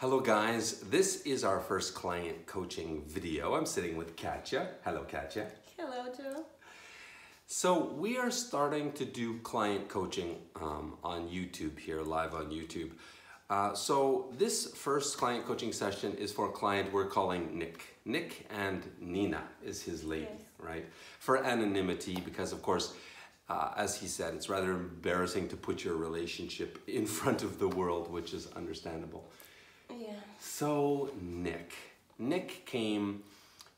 Hello guys, this is our first client coaching video. I'm sitting with Katya. Hello Katya. Hello Joe. So we are starting to do client coaching on YouTube here, live on YouTube. So this first client coaching session is for a client we're calling Nick. Nick and Nina is his lady, Yes. right? For anonymity, because of course, as he said, it's rather embarrassing to put your relationship in front of the world, which is understandable. Yeah. So Nick came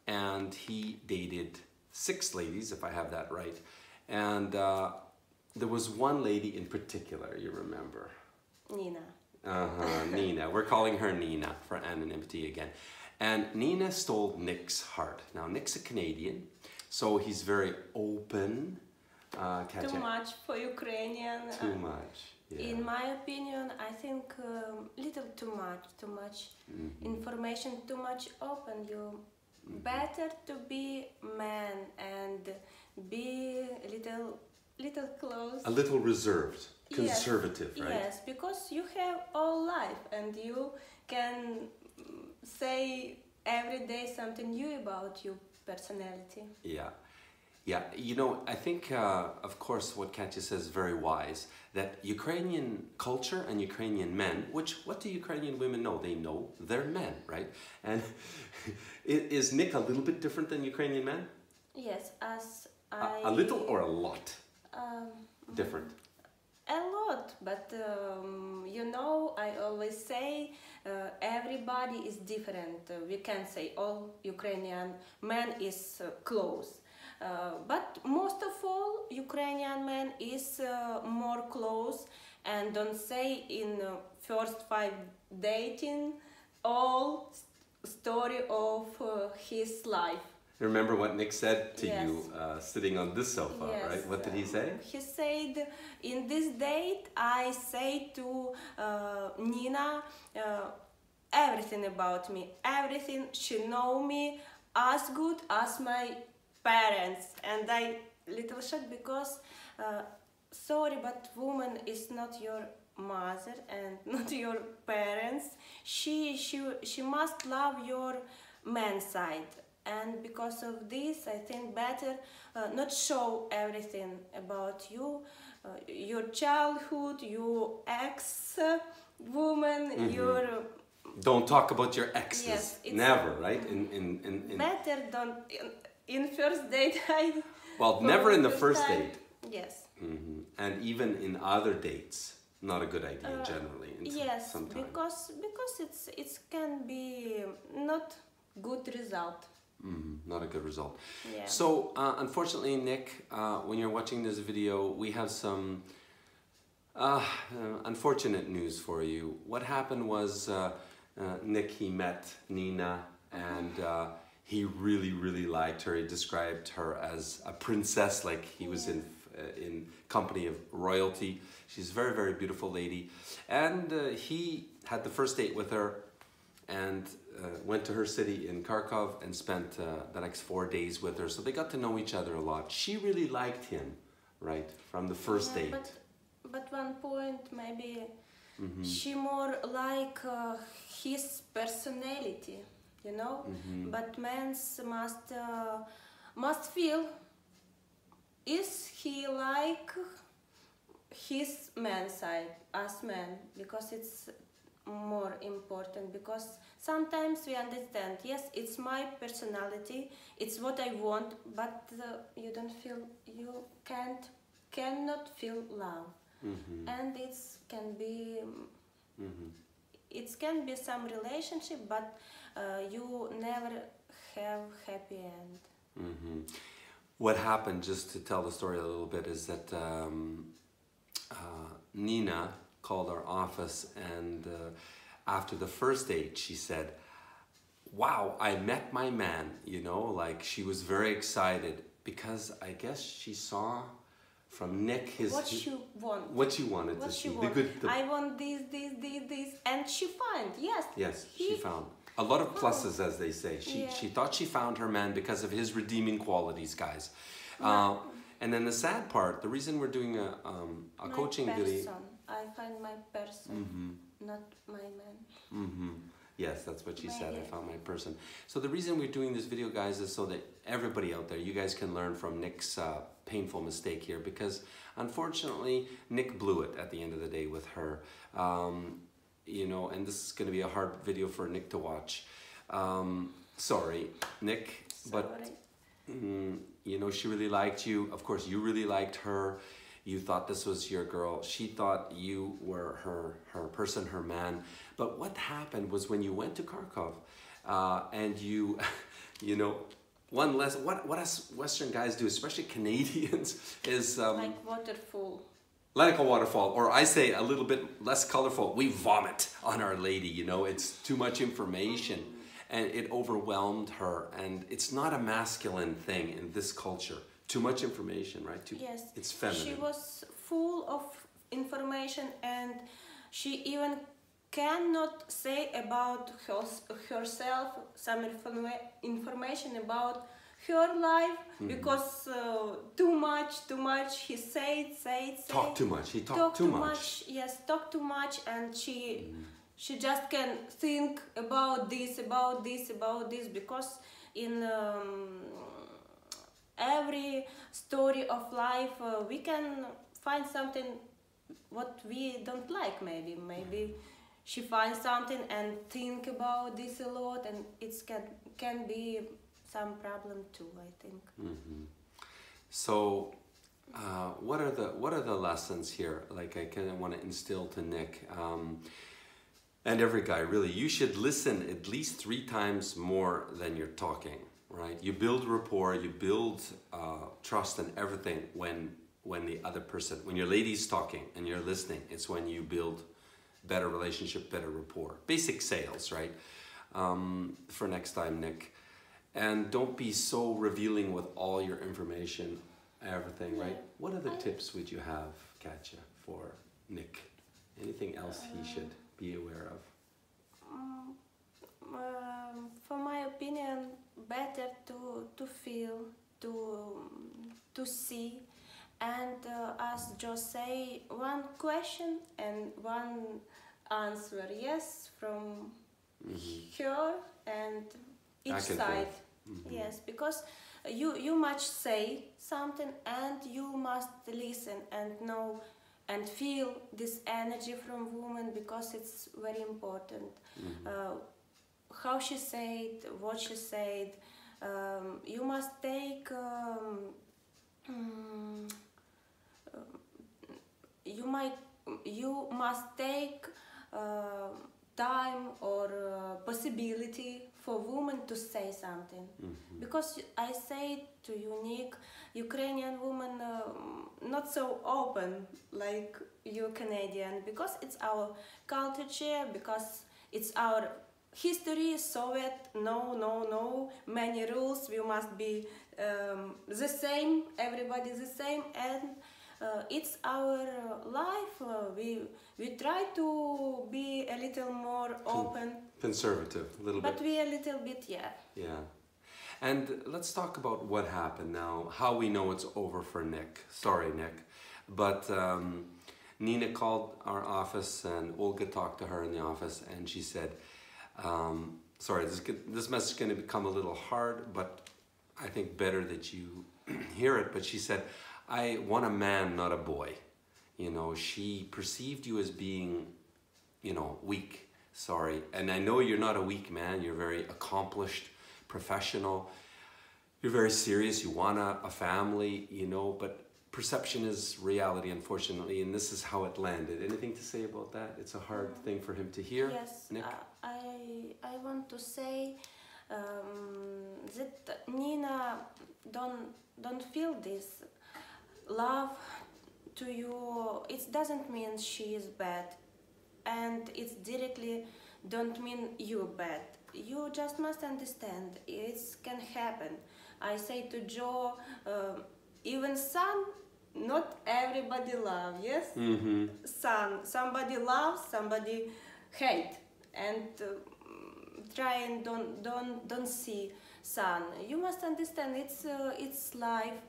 and he dated 6 ladies, if I have that right. And there was one lady in particular, you remember? Nina. Nina. We're calling her Nina for anonymity again. And Nina stole Nick's heart. Now Nick's a Canadian, so he's very open. Katya? Too much for Ukrainian. Too much. Yeah. In my opinion, I think little too much information, too much open. You better to be man and be little close. A little reserved, conservative, yes. right? Yes, because you have all life and you can say every day something new about your personality. Yeah. Yeah, you know, I think, of course, what Katya says is very wise, that Ukrainian culture and Ukrainian men, what do Ukrainian women know? They know they're men, right? And is Nick a little bit different than Ukrainian men? Yes, as A little or a lot different? A lot, but you know, I always say everybody is different. We can say all Ukrainian man is close. But most of all, Ukrainian man is more close and don't say in first 5 dating all story of his life. Remember what Nick said to Yes. you sitting on this sofa, Yes, right? What did he say? He said, in this date, I say to Nina everything about me, everything. She know me as good as my parents. And I little shocked because, sorry, but woman is not your mother and not your parents. She must love your man side. And because of this, I think better not show everything about you, your childhood, your ex-woman, your... Don't talk about your exes. Yes, Never, right? Better don't... In first date, Well, never in the first date. Yes. And even in other dates, not a good idea generally. Yes, sometimes. because it can be not good result. Not a good result. Yeah. So, unfortunately, Nick, when you're watching this video, we have some unfortunate news for you. What happened was Nick, he met Nina and he really liked her. He described her as a princess, like he was in company of royalty. She's a very beautiful lady. And he had the first date with her and went to her city in Kharkov and spent the next 4 days with her. So they got to know each other a lot. She really liked him, right, from the first date. But one point, maybe she more like his personality, you know. But men must feel, is he like his man side as man, because it's more important. Because sometimes we understand, yes, it's my personality, it's what I want, but you don't feel, you cannot feel love. And it can be some relationship, but you never have happy end. What happened, just to tell the story a little bit, is that Nina called our office, and after the first date she said, wow, I met my man, you know, like she was very excited because I guess she saw from Nick what she wanted to see. I want this, and she found, yes, she found a lot of pluses, as they say. She thought she found her man because of his redeeming qualities, guys. And then the sad part, the reason we're doing a coaching video. I find my person, not my man. Yes, that's what she said. I Maybe. found my person. So the reason we're doing this video, guys, is so that everybody out there, you guys can learn from Nick's painful mistake here, because unfortunately, Nick blew it at the end of the day with her. You know, and this is going to be a hard video for Nick to watch. Sorry, Nick, but you know, she really liked you. Of course, you really liked her. You thought this was your girl. She thought you were her person, her man. But what happened was when you went to Kharkov and you, you know, what us Western guys do, especially Canadians, is like waterfall. like a waterfall, or I say a little bit less colorful. We vomit on Our Lady. You know, it's too much information, and it overwhelmed her. And it's not a masculine thing in this culture. Too much information, right? Yes, it's feminine. she was full of information, and she even cannot say about herself some information about her life, because too much he said. Talk too much. He talked too much. Yes, talk too much, and she just can think about this, because in every story of life we can find something what we don't like. Maybe she finds something and think about this a lot, and it can be some problem too, I think. So what are the lessons here? Like, I kind of want to instill to Nick and every guy, really. You should listen at least 3 times more than you're talking. Right, you build rapport, you build trust and everything when the other person, when your lady's talking and you're listening, it's when you build better relationship, better rapport. Basic sales, right? For next time, Nick. And don't be so revealing with all your information, everything, right? What other tips would you have, Katja, for Nick? Anything else he should be aware of? For my opinion, better to feel, to see, and as Joe say, one question and one answer, yes, from her and each side. Yes, because you must say something, and you must listen and know and feel this energy from woman, because it's very important. How she said, what she said, you must take you must take time or possibility for women to say something. Because I say to you, Nick, Ukrainian women not so open like you Canadian, because it's our culture, because it's our history, Soviet, no, many rules, we must be the same, everybody the same, and it's our life. We try to be a little more open. Conservative, a little bit. But we a little bit, yeah. Yeah. And let's talk about what happened now, how we know it's over for Nick. Sorry, Nick. But Nina called our office, and Olga talked to her in the office, and she said, sorry, this message is going to become a little hard, but I think better that you hear it. But she said, I want a man, not a boy. You know, she perceived you as being, you know, weak. Sorry. And I know you're not a weak man. You're very accomplished, professional. You're very serious. You want a family, you know, but perception is reality, unfortunately, and this is how it landed. Anything to say about that? It's a hard thing for him to hear. Yes, Nick? I want to say that Nina don't feel this love to you. It doesn't mean she is bad, and it directly don't mean you bad. You just must understand it can happen. I say to Joe, even son, not everybody love, yes? Son, somebody loves, somebody hate, and try and don't see son. You must understand it's life.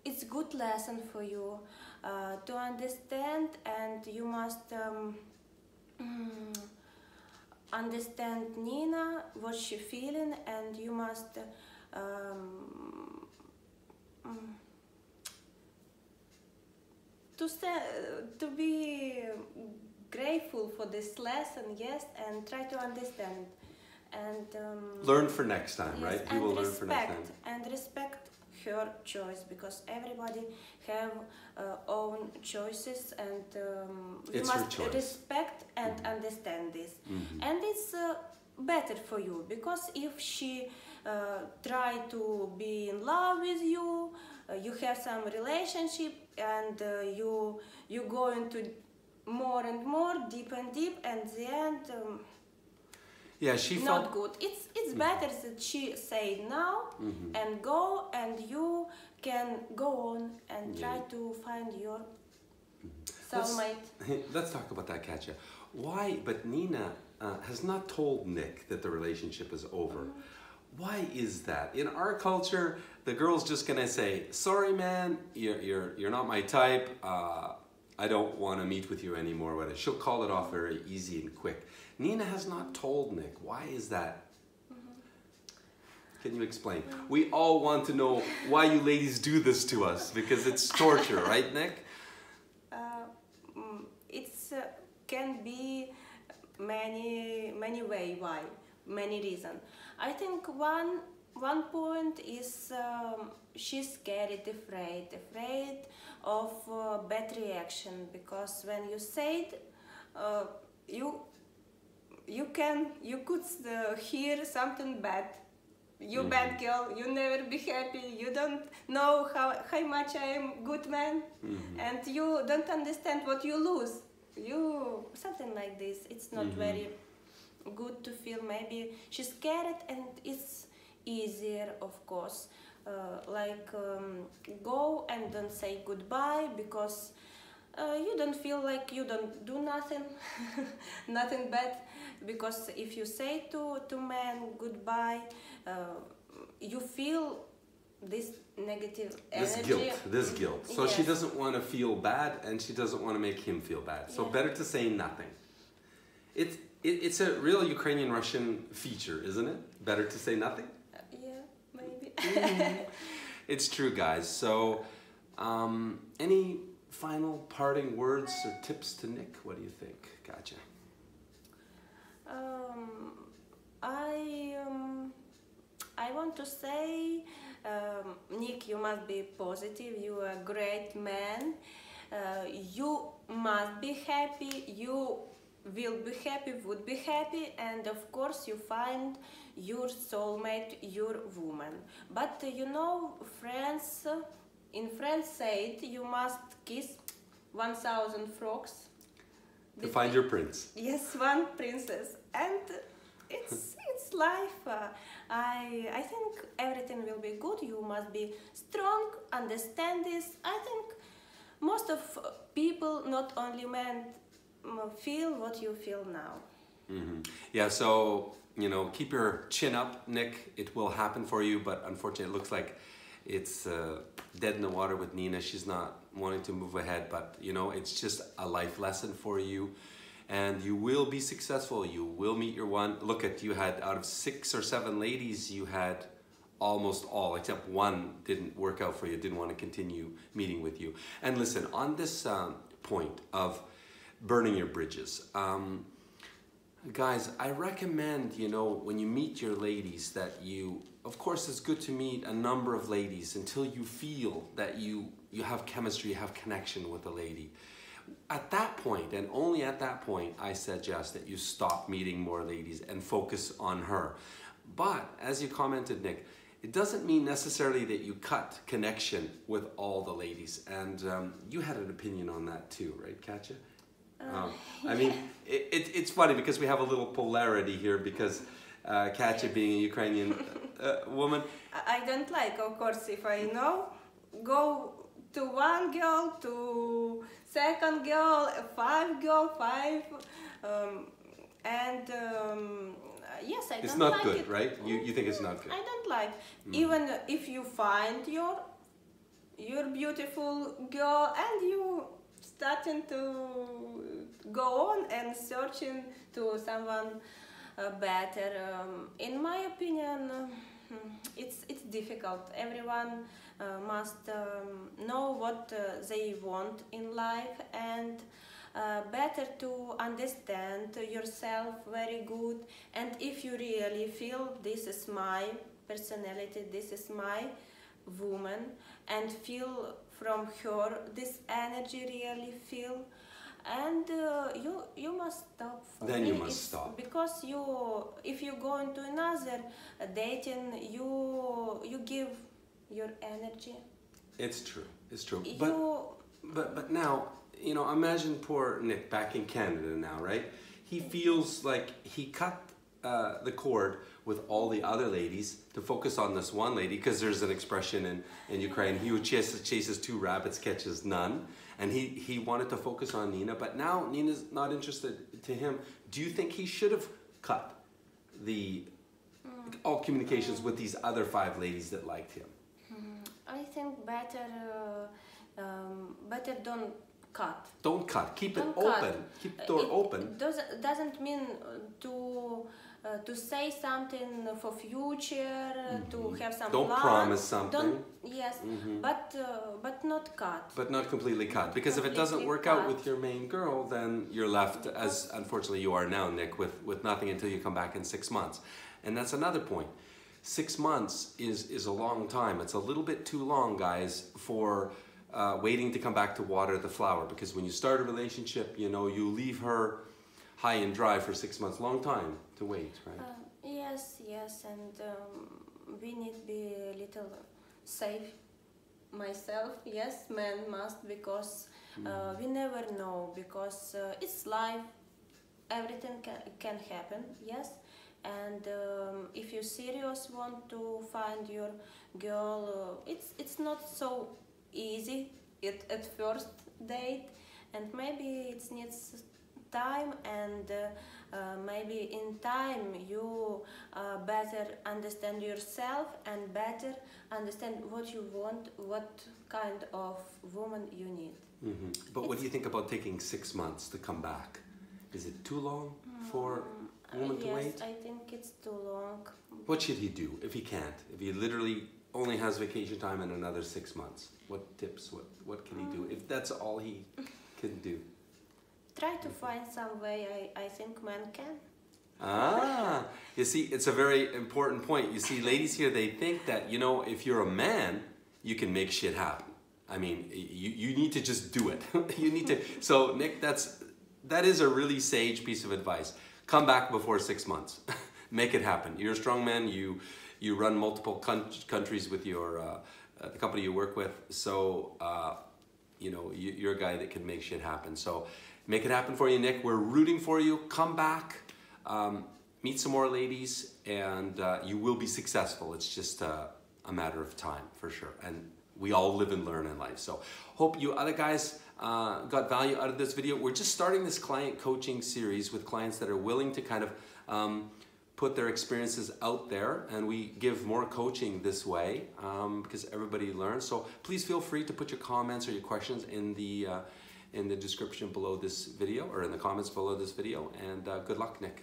It's good lesson for you to understand, and you must understand Nina, what she feeling, and you must to be grateful for this lesson, yes, and try to understand and learn for next time, yes, right? You will learn for next time. And respect her choice, because everybody have own choices, and you It's her must choice. respect and understand this. And it's better for you, because if she try to be in love with you, you have some relationship, and you go into more and more deep and deep, and the end Yeah, she not felt good. It's better that she say now and go, and you can go on and try to find your soulmate. Let's talk about that, Katja. Why? But Nina has not told Nick that the relationship is over. Why is that? In our culture, the girl's just gonna say, "Sorry, man, you're not my type. I don't want to meet with you anymore." Whatever. She'll call it off very easy and quick. Nina has not told Nick. Why is that? Can you explain? We all want to know why you ladies do this to us, because it's torture, right, Nick? It's can be many way why, many reason. I think one point is she's scared, afraid of bad reaction, because when you say it, you could hear something bad. You bad girl, you never be happy, you don't know how much I am good man, and you don't understand what you lose. You something like this. It's not very good to feel. Maybe she's scared, and it's easier, of course, go and don't say goodbye, because you don't feel like you don't do nothing nothing bad, because if you say to man goodbye, you feel this negative energy, this guilt. So yes. she doesn't want to feel bad, and she doesn't want to make him feel bad. So better to say nothing. It's a real Ukrainian-Russian feature, isn't it? Better to say nothing? Yeah, maybe. It's true, guys. So any final parting words or tips to Nick? What do you think? Gotcha. I want to say, Nick, you must be positive. You are a great man. You must be happy. You will be happy, would be happy, and of course you find your soulmate, your woman. But you know, friends, in France said you must kiss 1,000 frogs To find your prince. Yes, one princess, and it's life. I think everything will be good. You must be strong, understand this. I think most of people, not only men, feel what you feel now. Yeah, so, you know, keep your chin up, Nick. It will happen for you, but unfortunately it looks like it's dead in the water with Nina. She's not wanting to move ahead, but, you know, it's just a life lesson for you. And you will be successful. You will meet your one. Look at, you had, out of 6 or 7 ladies, you had almost all, except one didn't work out for you, didn't want to continue meeting with you. And listen, on this point of burning your bridges, guys, I recommend, you know, when you meet your ladies, that you, of course, it's good to meet a number of ladies until you feel that you have chemistry, you have connection with a lady. At that point, and only at that point, I suggest that you stop meeting more ladies and focus on her. But, as you commented, Nick, it doesn't mean necessarily that you cut connection with all the ladies. And you had an opinion on that too, right, Katja? I mean, it's funny because we have a little polarity here, because Katja being a Ukrainian woman. I don't like, of course, if I know, go to one girl, to second girl, 5 girl, 5, and yes, I don't like it. It's not good, right? You think it's not good? I don't like. Even if you find your beautiful girl and you starting to go on and searching to someone better. In my opinion, it's difficult. Everyone must know what they want in life, and better to understand yourself very good. And if you really feel this is my personality, this is my woman, and feel from her this energy, really feel, and you must stop. For then me, you must stop, because if you go into another dating, you give your energy. it's true, it's true. But now, you know, imagine poor Nick back in Canada now, right? He feels like he cut the cord with all the other ladies to focus on this one lady, because there's an expression in Ukraine, he who chases two rabbits catches none. And he wanted to focus on Nina, but now Nina's not interested to him. Do you think he should have cut all communications with these other 5 ladies that liked him? I think better don't cut. Don't cut. Keep it Don't open. cut. Keep the door open. Doesn't mean to say something for future, to have some Don't plan. promise something. Yes, but not cut. But not completely cut. Because if it doesn't work out with your main girl, then you're left, as unfortunately you are now, Nick, with nothing until you come back in 6 months. And that's another point. 6 months is a long time. It's a little bit too long, guys, for waiting to come back to water the flower. Because when you start a relationship, you know, you leave her high and dry for 6 months. Long time to wait, right? Yes, and we need to be a little safe. Myself, yes, man must, because we never know, because it's life, everything can happen, yes. And if you serious want to find your girl, it's not so easy at first date, and maybe it needs time, and maybe in time you better understand yourself and better understand what you want, what kind of woman you need. But what do you think about taking 6 months to come back? Is it too long for a woman to wait? Yes, I think it's too long. What should he do if he can't? If he literally only has vacation time in another 6 months? What tips, what can he do if that's all he can do? Try to find some way. I think men can. You see, it's a very important point. You see, ladies here, they think that, you know, if you're a man, you can make shit happen. I mean, you need to just do it. You need to. So, Nick, that is a really sage piece of advice. Come back before 6 months. Make it happen. You're a strong man. You run multiple countries with your the company you work with. So, you know, you're a guy that can make shit happen. So, make it happen for you, Nick. We're rooting for you. Come back, meet some more ladies, and you will be successful. It's just a matter of time, for sure. And we all live and learn in life. So hope you other guys got value out of this video. We're just starting this client coaching series with clients that are willing to kind of put their experiences out there, and we give more coaching this way because everybody learns. So please feel free to put your comments or your questions in the description below this video, or in the comments below this video, and good luck, Nick.